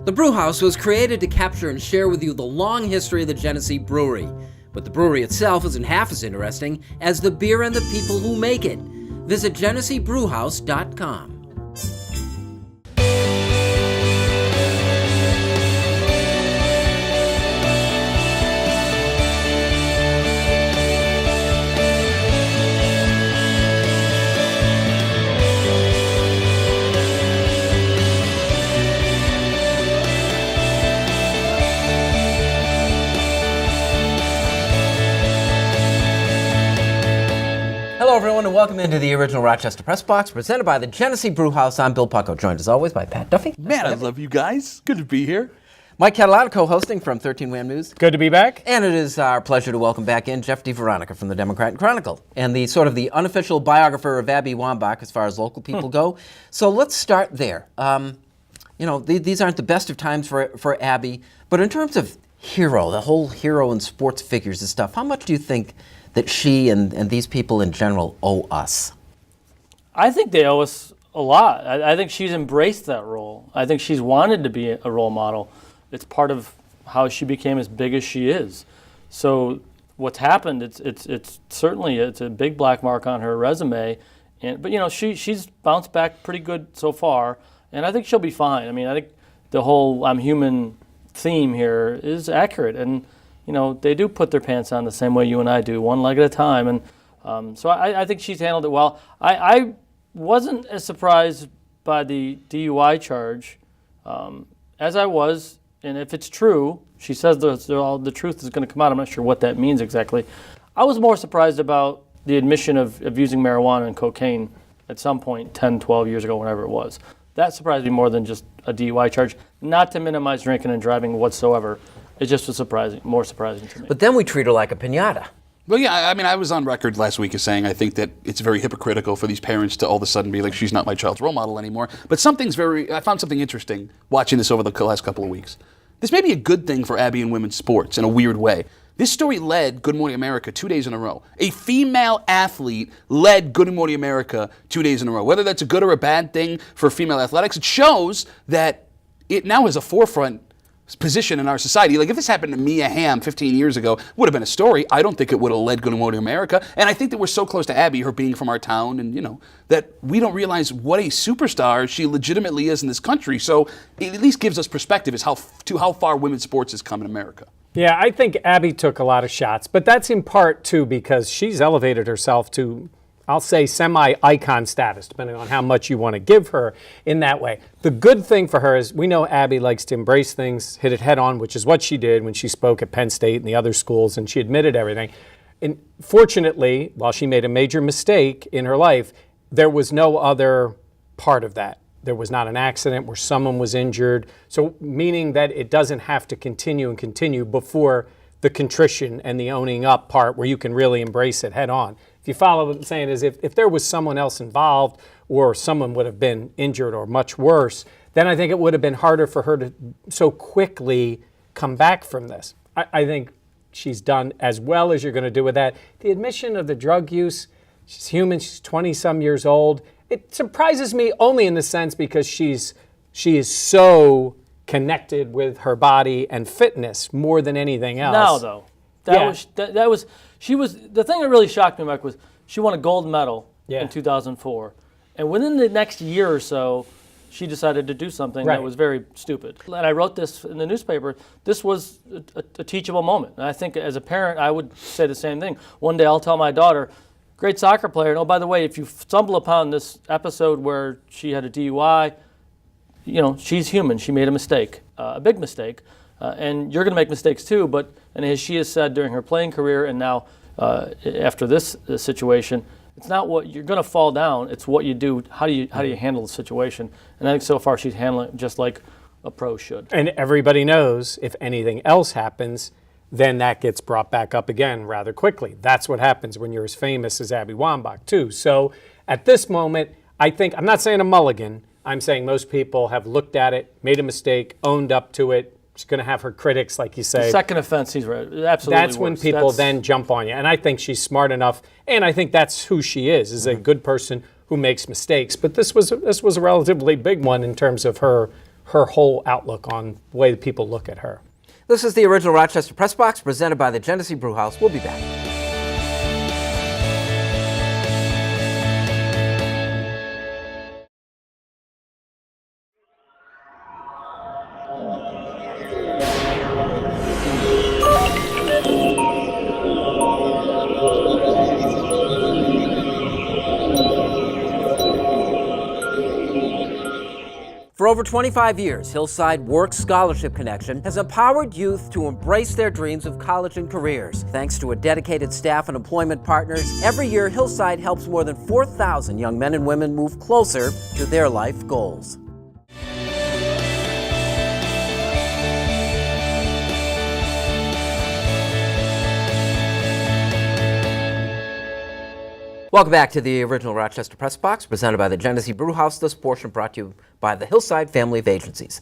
The Brew House was created to capture and share with you the long history of the Genesee brewery, but the brewery itself isn't half as interesting as the beer and the people who make it. Visit GeneseeBrewhouse.com. Hello, everyone, and welcome into the original Rochester Press Box, presented by the Genesee Brew House. I'm Bill Pucko, joined as always by Pat Duffy. Man, I love you guys. Good to be here. Mike Catalana, co-hosting from 13 Wham News. Good to be back. And it is our pleasure to welcome back in Jeff Diveronica from the Democrat and Chronicle, and the sort of the unofficial biographer of Abby Wambach as far as local people go. So let's start there. These aren't the best of times for Abby, but in terms of hero, the whole hero and sports figures and stuff, how much do you think that she and these people in general owe us? I think they owe us a lot. I think she's embraced that role. I think she's wanted to be a role model. It's part of how she became as big as she is. So what's happened, it's certainly a big black mark on her resume. But she's bounced back pretty good so far, and I think she'll be fine. I mean, I think the whole "I'm human" theme here is accurate, and they do put their pants on the same way you and I do, one leg at a time. And so I think she's handled it well. I wasn't as surprised by the DUI charge as I was, and if it's true, she says the truth is going to come out. I'm not sure what that means exactly. I was more surprised about the admission of using marijuana and cocaine at some point 10, 12 years ago, whenever it was. That surprised me more than just a DUI charge, not to minimize drinking and driving whatsoever. It just was more surprising to me. But then we treat her like a piñata. Well, yeah, I mean, I was on record last week as saying I think that it's very hypocritical for these parents to all of a sudden be like, she's not my child's role model anymore. But I found something interesting watching this over the last couple of weeks. This may be a good thing for Abby and women's sports in a weird way. This story led Good Morning America 2 days in a row. A female athlete led Good Morning America 2 days in a row. Whether that's a good or a bad thing for female athletics, it shows that it now has a forefront position in our society. Like, if this happened to Mia Hamm 15 years ago, it would have been a story. I don't think it would have led Good Morning America. And I think that we're so close to Abby, her being from our town, and that we don't realize what a superstar she legitimately is in this country. So it at least gives us perspective as to how far women's sports has come in America. Yeah, I think Abby took a lot of shots, but that's in part, too, because she's elevated herself to, I'll say, semi-icon status, depending on how much you want to give her in that way. The good thing for her is we know Abby likes to embrace things, hit it head on, which is what she did when she spoke at Penn State and the other schools, and she admitted everything. And fortunately, while she made a major mistake in her life, there was no other part of that. There was not an accident where someone was injured. So meaning that it doesn't have to continue before the contrition and the owning up part where you can really embrace it head on. If you follow what I'm saying is if there was someone else involved or someone would have been injured or much worse, then I think it would have been harder for her to so quickly come back from this. I think she's done as well as you're going to do with that. The admission of the drug use, she's human, she's 20-some years old. It surprises me only in the sense because she is so connected with her body and fitness more than anything else. Now, though, she was the thing that really shocked me, Mike, was she won a gold medal in 2004, and within the next year or so, she decided to do something that was very stupid. And I wrote this in the newspaper. This was a teachable moment, and I think as a parent, I would say the same thing. One day, I'll tell my daughter, great soccer player, and oh, by the way, if you stumble upon this episode where she had a DUI, she's human. She made a mistake, a big mistake, and you're going to make mistakes too. And as she has said during her playing career, and now after this situation, it's not what you're going to fall down. It's what you do. How do you handle the situation? And I think so far she's handling it just like a pro should. And everybody knows if anything else happens, then that gets brought back up again rather quickly. That's what happens when you're as famous as Abby Wambach, too. So at this moment, I think, I'm not saying a mulligan, I'm saying most people have looked at it, made a mistake, owned up to it. She's going to have her critics, like you say. The second offense, he's right. Absolutely. That's when people then jump on you. And I think she's smart enough, and I think that's who she is a good person who makes mistakes. But this was a relatively big one in terms of her her whole outlook on the way that people look at her. This is the Original Rochester Press Box presented by the Genesee Brew House. We'll be back. For over 25 years, Hillside Work Scholarship Connection has empowered youth to embrace their dreams of college and careers. Thanks to a dedicated staff and employment partners, every year Hillside helps more than 4,000 young men and women move closer to their life goals. Welcome back to the Original Rochester Press Box, presented by the Genesee Brew House. This portion brought to you by the Hillside family of agencies.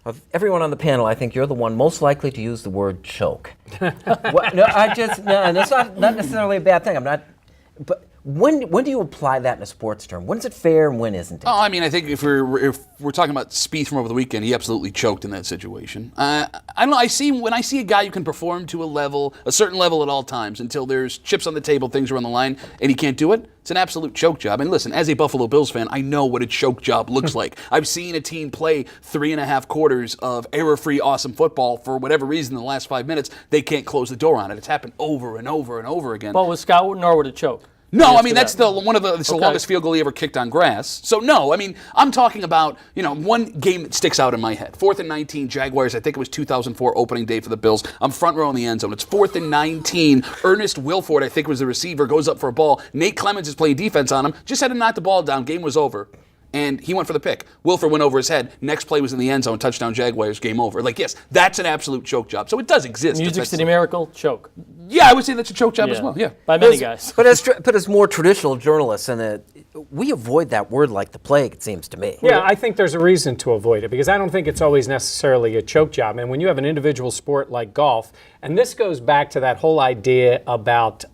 Of everyone on the panel, I think you're the one most likely to use the word choke. That's not necessarily a bad thing. But when do you apply that in a sports term? When is it fair and when isn't it? Oh, I mean, I think if we're talking about Spieth from over the weekend, he absolutely choked in that situation. I don't know. When I see a guy who can perform to a certain level at all times until there's chips on the table, things are on the line, and he can't do it, it's an absolute choke job. And listen, as a Buffalo Bills fan, I know what a choke job looks like. I've seen a team play 3.5 quarters of error-free, awesome football for whatever reason in the last 5 minutes. They can't close the door on it. It's happened over and over and over again. But was Scott Norwood a choke? No, I mean, that's the longest field goal he ever kicked on grass. So, no, I mean, I'm talking about, one game that sticks out in my head. 4th and 19, Jaguars, I think it was 2004 opening day for the Bills. I'm front row in the end zone. It's 4th and 19. Ernest Wilford, I think was the receiver, goes up for a ball. Nate Clemens is playing defense on him. Just had to knock the ball down. Game was over. And he went for the pick. Wilford went over his head. Next play was in the end zone. Touchdown Jaguars. Game over. Yes, that's an absolute choke job. So it does exist. Music City Miracle, choke. Yeah, I would say that's a choke job as well. Yeah, by many guys. But as more traditional journalists, we avoid that word like the plague, it seems to me. Yeah, I think there's a reason to avoid it because I don't think it's always necessarily a choke job. And when you have an individual sport like golf, and this goes back to that whole idea about,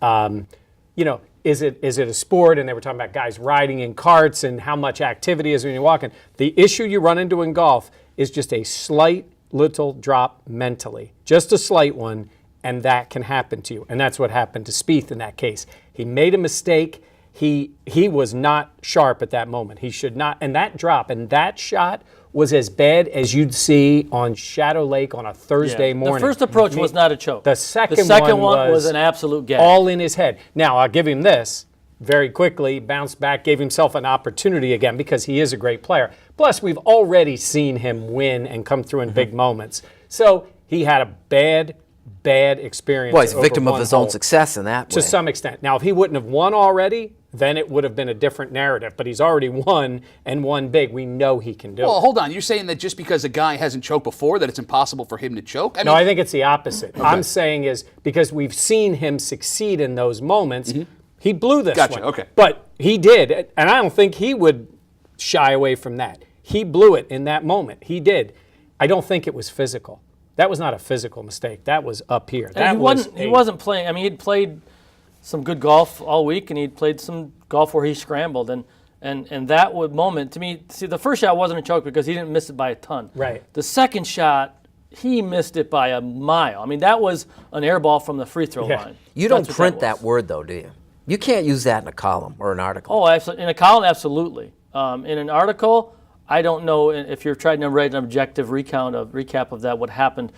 is it a sport? And they were talking about guys riding in carts and how much activity is when you're walking. The issue you run into in golf is just a slight little drop mentally, just a slight one, and that can happen to you. And that's what happened to Spieth in that case. He made a mistake. He was not sharp at that moment. He should not. And that drop and that shot was as bad as you'd see on Shadow Lake on a Thursday morning. The first approach was not a choke. The second one was an absolute gag. All in his head. Now, I'll give him this. Very quickly, bounced back, gave himself an opportunity again because he is a great player. Plus, we've already seen him win and come through in big moments. So he had a bad experience. Well, he's a victim of his own success in that way. To some extent. Now, if he wouldn't have won already, then it would have been a different narrative. But he's already won and won big. We know he can do it. Well, hold on. You're saying that just because a guy hasn't choked before, that it's impossible for him to choke? No, I think it's the opposite. Okay. I'm saying is because we've seen him succeed in those moments, he blew this one. Okay. But he did, and I don't think he would shy away from that. He blew it in that moment. He did. I don't think it was physical. That was not a physical mistake. That was up here. He wasn't playing. I mean, he'd played some good golf all week, and he'd played some golf where he scrambled. And that moment, to me, see, the first shot wasn't a choke because he didn't miss it by a ton. Right. The second shot, he missed it by a mile. I mean, that was an air ball from the free throw line. You don't print that word, though, do you? You can't use that in a column or an article. Oh, absolutely. In a column, absolutely. In an article, I don't know if you're trying to write an objective recap of that, what happened,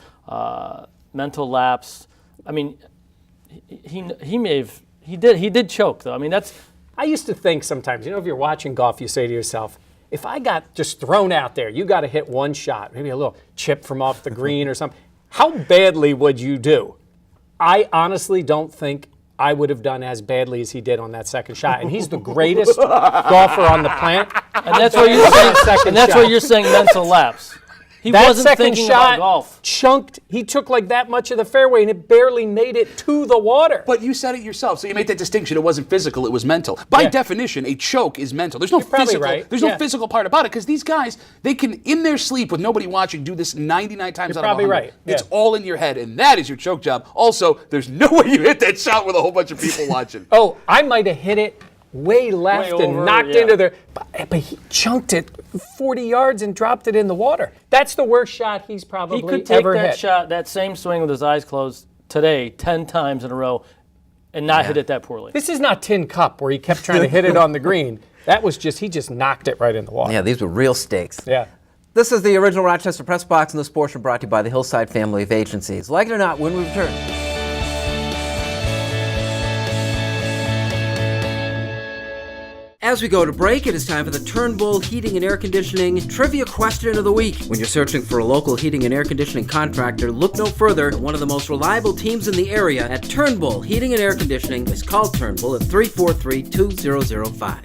mental lapse. I mean, he did choke though. I mean, I used to think sometimes, if you're watching golf, you say to yourself, if I got just thrown out there, you got to hit one shot, maybe a little chip from off the green or something. How badly would you do? I honestly don't think I would have done as badly as he did on that second shot. And he's the greatest golfer on the planet. And that's where you're saying mental lapse. He wasn't thinking about golf. Chunked. He took like that much of the fairway, and it barely made it to the water. But you said it yourself, so you made that distinction. It wasn't physical; it was mental. By definition, a choke is mental. There's no physical. Right. There's no physical part about it because these guys, they can, in their sleep with nobody watching, do this 99 times out of 100. Right. Yeah. It's all in your head, and that is your choke job. Also, there's no way you hit that shot with a whole bunch of people watching. Oh, I might have hit it way left Way and over, knocked yeah. into there. But he chunked it 40 yards and dropped it in the water. That's the worst shot he's probably He could take ever that hit. shot, that same swing with his eyes closed today 10 times in a row and not hit it that poorly. This is not Tin Cup where he kept trying to hit it on the green. That was just, he just knocked it right in the water. Yeah, these were real stakes. Yeah. This is the original Rochester Press Box, and this portion brought to you by the Hillside family of agencies. Like it or not, when we return. As we go to break, it is time for the Turnbull Heating and Air Conditioning Trivia Question of the Week. When you're searching for a local heating and air conditioning contractor, look no further than one of the most reliable teams in the area at Turnbull Heating and Air Conditioning. Is called Turnbull at 343-2005.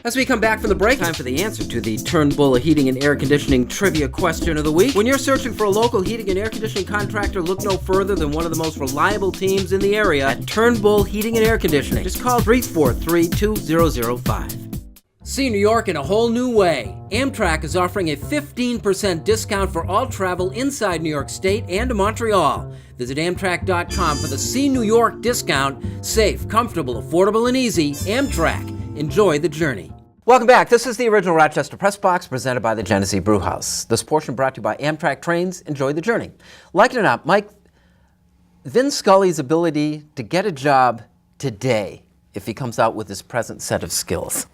As we come back from the break, time for the answer to the Turnbull Heating and Air Conditioning Trivia Question of the Week. When you're searching for a local heating and air conditioning contractor, look no further than one of the most reliable teams in the area at Turnbull Heating and Air Conditioning. Just call 343-2005. See New York in a whole new way. Amtrak is offering a 15% discount for all travel inside New York State and Montreal. Visit Amtrak.com for the See New York discount. Safe, comfortable, affordable, and easy. Amtrak. Enjoy the journey. Welcome back. This is the original Rochester Press Box presented by the Genesee Brew House. This portion brought to you by Amtrak Trains. Enjoy the journey. Like it or not, Mike, Vin Scully's ability to get a job today if he comes out with his present set of skills.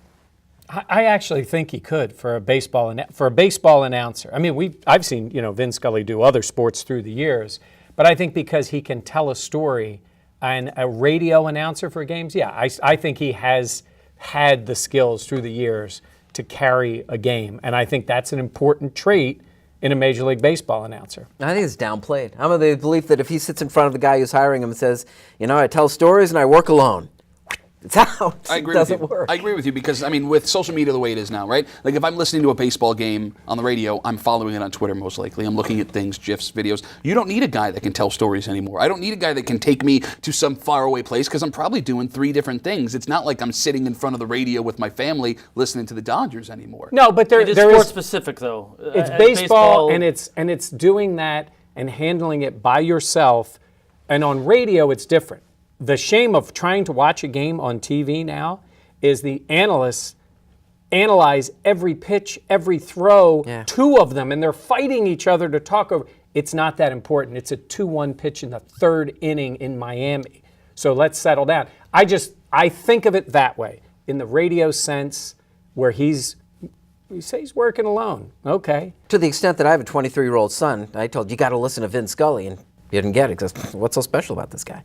I actually think he could for a baseball announcer. I mean, I've seen Vin Scully do other sports through the years, but I think because he can tell a story and a radio announcer for games, I think he has had the skills through the years to carry a game, and I think that's an important trait in a Major League Baseball announcer. I think it's downplayed. I'm of the belief that if he sits in front of the guy who's hiring him and says, I tell stories and I work alone, it's out. I agree It doesn't with you. work. I agree with you because, with social media the way it is now, right? Like if I'm listening to a baseball game on the radio, I'm following it on Twitter most likely. I'm looking at things, GIFs, videos. You don't need a guy that can tell stories anymore. I don't need a guy that can take me to some faraway place because I'm probably doing 3 different things. It's not like I'm sitting in front of the radio with my family listening to the Dodgers anymore. No, but there It is is sport specific though. It's baseball, and it's doing that and handling it by yourself. And on radio, it's different. The shame of trying to watch a game on TV now is the analysts analyze every pitch, every throw, 2 of them, and they're fighting each other to talk over. It's not that important. It's a 2-1 pitch in the 3rd inning in Miami. So let's settle down. I think of it that way, in the radio sense, where you say he's working alone. Okay. To the extent that I have a 23-year-old son, I told you got to listen to Vin Scully, and you didn't get it because what's so special about this guy?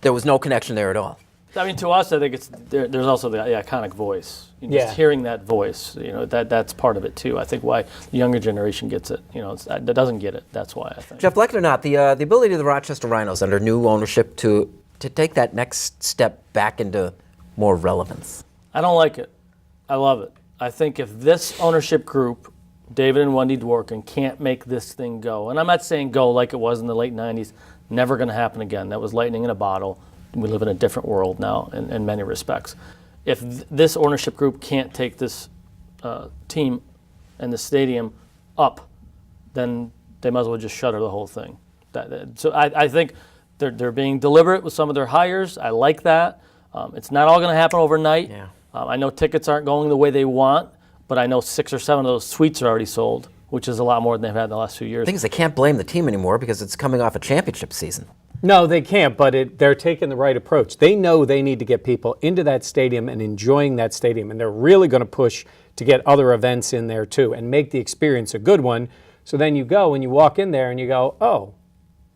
There was no connection there at all. To us, I think there's also the iconic voice. Just hearing that voice, that's part of it too. I think why the younger generation gets it, that doesn't get it. That's why I think. Jeff, like it or not, the ability of the Rochester Rhinos under new ownership to take that next step back into more relevance. I don't like it. I love it. I think if this ownership group, David and Wendy Dworkin, can't make this thing go, and I'm not saying go like it was in the late 90s, never going to happen again. That was lightning in a bottle. We live in a different world now in many respects. If this ownership group can't take this team and the stadium up, then they might as well just shutter the whole thing. So I think they're being deliberate with some of their hires. I like that. It's not all going to happen overnight. Yeah. I know tickets aren't going the way they want, but I know 6 or 7 of those suites are already sold, which is a lot more than they've had in the last few years. The thing is, they can't blame the team anymore because it's coming off a championship season. No, they can't, but they're taking the right approach. They know they need to get people into that stadium and enjoying that stadium, and they're really going to push to get other events in there too and make the experience a good one. So then you go and you walk in there and you go, oh,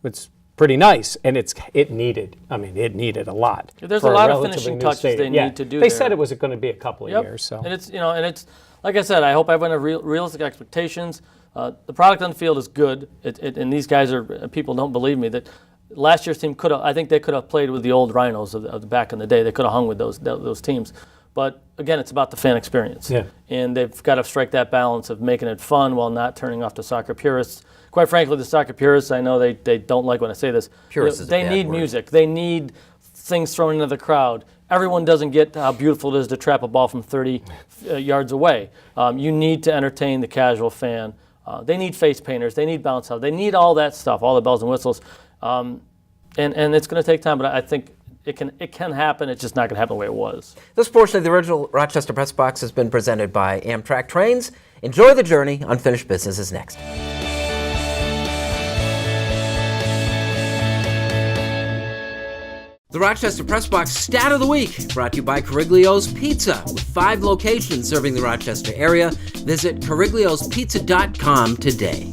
it's pretty nice, and it needed a lot. There's a lot of finishing touches they need to do. They there. said it was going to be a couple of years. So, and it's like I said, I hope everyone has realistic expectations. The product on the field is good, and these guys people don't believe me that last year's team I think they could have played with the old Rhinos of the back in the day. They could have hung with those teams. But again, it's about the fan experience. Yeah. And they've got to strike that balance of making it fun while not turning off the soccer purists. Quite frankly, the soccer purists, I know they don't like when I say this. Purists is a they bad need word. music. They need things thrown into the crowd. Everyone doesn't get how beautiful it is to trap a ball from 30 yards away. You need to entertain the casual fan. They need face painters. They need bounce houses. They need all that stuff, all the bells and whistles. And it's going to take time, but I think it can happen. It's just not going to happen the way it was. This portion of the original Rochester Press Box has been presented by Amtrak Trains. Enjoy the journey. Unfinished Business is next. The Rochester Press Box Stat of the Week, brought to you by Cariglio's Pizza, with 5 locations serving the Rochester area. Visit carigliospizza.com today.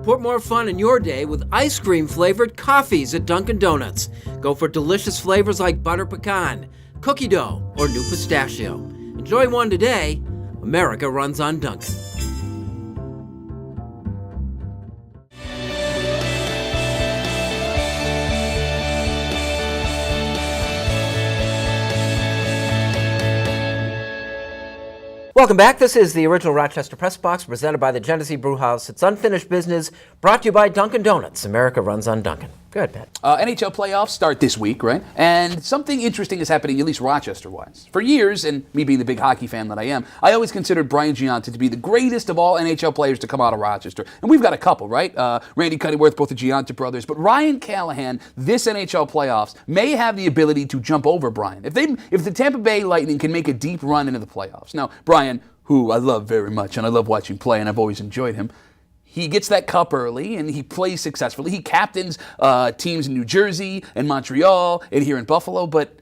Put more fun in your day with ice cream flavored coffees at Dunkin' Donuts. Go for delicious flavors like butter pecan, cookie dough, or new pistachio. Enjoy one today. America runs on Dunkin'. Welcome back. This is the original Rochester Press Box presented by the Genesee Brew House. It's Unfinished Business, brought to you by Dunkin' Donuts. America runs on Dunkin'. Go ahead, Pat. NHL playoffs start this week, right? And something interesting is happening, at least Rochester-wise. For years, and me being the big hockey fan that I am, I always considered Brian Giunta to be the greatest of all NHL players to come out of Rochester. And we've got a couple, right? Randy Cunningworth, both the Giunta brothers. But Ryan Callahan, this NHL playoffs, may have the ability to jump over Brian. If the Tampa Bay Lightning can make a deep run into the playoffs. Now, Brian, who I love very much, and I love watching play, and I've always enjoyed him, he gets that cup early, and he plays successfully. He captains teams in New Jersey and Montreal and here in Buffalo, but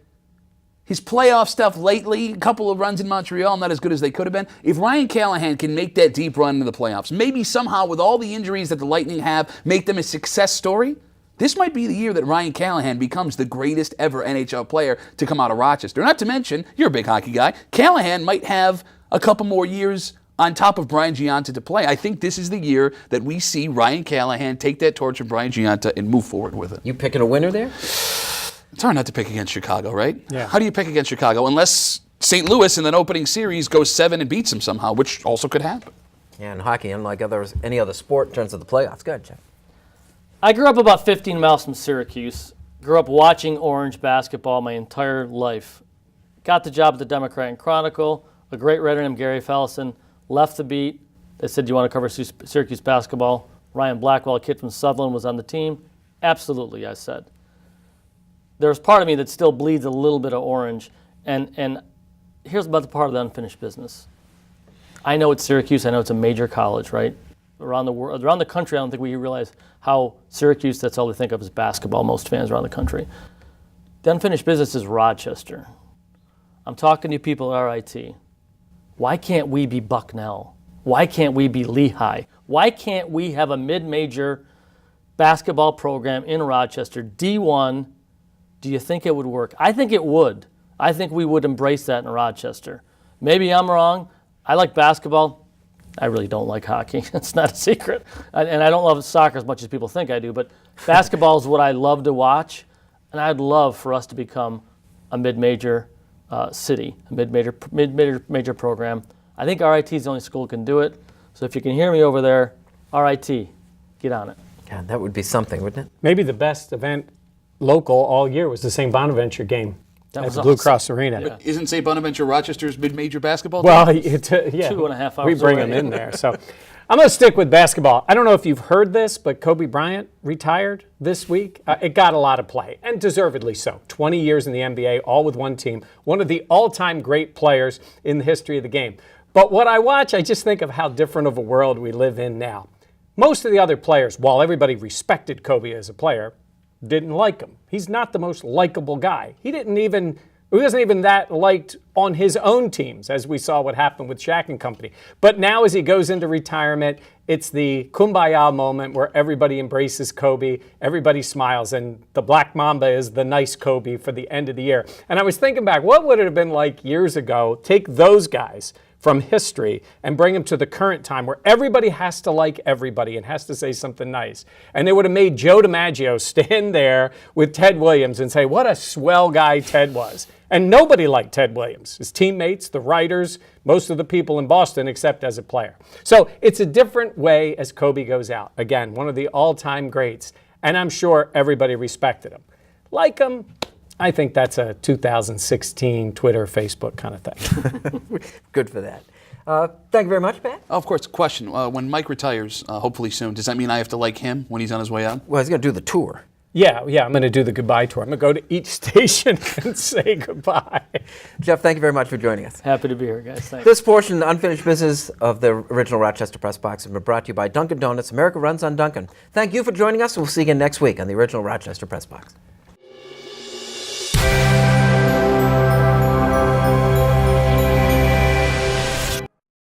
his playoff stuff lately, a couple of runs in Montreal, not as good as they could have been. If Ryan Callahan can make that deep run into the playoffs, maybe somehow with all the injuries that the Lightning have, make them a success story, this might be the year that Ryan Callahan becomes the greatest ever NHL player to come out of Rochester. Not to mention, you're a big hockey guy, Callahan might have a couple more years on top of Brian Giunta to play. I think this is the year that we see Ryan Callahan take that torch from Brian Giunta and move forward with it. You picking a winner there? It's hard not to pick against Chicago, right? Yeah. How do you pick against Chicago? Unless St. Louis in that opening series goes 7 and beats them somehow, which also could happen. Yeah, and hockey, unlike any other sport in terms of the playoffs. Go ahead, Jeff. I grew up about 15 miles from Syracuse. Grew up watching Orange basketball my entire life. Got the job at the Democrat and Chronicle. A great writer named Gary Fellison left the beat. They said, "Do you want to cover Syracuse basketball?" Ryan Blackwell, a kid from Sutherland, was on the team. Absolutely, I said. There's part of me that still bleeds a little bit of Orange. And here's about the part of the unfinished business. I know it's Syracuse. I know it's a major college, right? Around the world, around the country, I don't think we realize how Syracuse, that's all they think of is basketball, most fans around the country. The unfinished business is Rochester. I'm talking to you people at RIT. Why can't we be Bucknell? Why can't we be Lehigh? Why can't we have a mid-major basketball program in Rochester, D1? Do you think it would work? I think it would. I think we would embrace that in Rochester. Maybe I'm wrong. I like basketball. I really don't like hockey. It's not a secret. And I don't love soccer as much as people think I do, but basketball is what I love to watch, and I'd love for us to become a mid-major city, a mid-major program. I think RIT is the only school that can do it. So if you can hear me over there, RIT, get on it. God, that would be something, wouldn't it? Maybe the best event local all year was the St. Bonaventure game That at was the Blue awesome. Cross Arena. Yeah. Isn't St. Bonaventure Rochester's mid-major basketball team? Well, yeah, 2.5 hours we bring away. them in there. So I'm going to stick with basketball. I don't know if you've heard this, but Kobe Bryant retired this week. It got a lot of play, and deservedly so. 20 years in the NBA, all with one team. One of the all-time great players in the history of the game. But what I watch, I just think of how different of a world we live in now. Most of the other players, while everybody respected Kobe as a player, didn't like him. He's not the most likable guy. He didn't even He wasn't even that liked on his own teams, as we saw what happened with Shaq and company. But now as he goes into retirement, it's the kumbaya moment where everybody embraces Kobe, everybody smiles, and the Black Mamba is the nice Kobe for the end of the year. And I was thinking back, what would it have been like years ago? Take those guys from history and bring them to the current time where everybody has to like everybody and has to say something nice. And they would have made Joe DiMaggio stand there with Ted Williams and say, what a swell guy Ted was. And nobody liked Ted Williams, his teammates, the writers, most of the people in Boston, except as a player. So it's a different way as Kobe goes out. Again, one of the all-time greats, and I'm sure everybody respected him. Like him, I think that's a 2016 Twitter, Facebook kind of thing. Good for that. Thank you very much, Pat. Oh, of course, question. When Mike retires, hopefully soon, does that mean I have to like him when he's on his way out? Well, he's going to do the tour. Yeah, I'm going to do the goodbye tour. I'm going to go to each station and say goodbye. Jeff, thank you very much for joining us. Happy to be here, guys. Thanks. This portion, the unfinished business of the original Rochester Press Box, has been brought to you by Dunkin' Donuts. America runs on Dunkin'. Thank you for joining us, and we'll see you again next week on the original Rochester Press Box.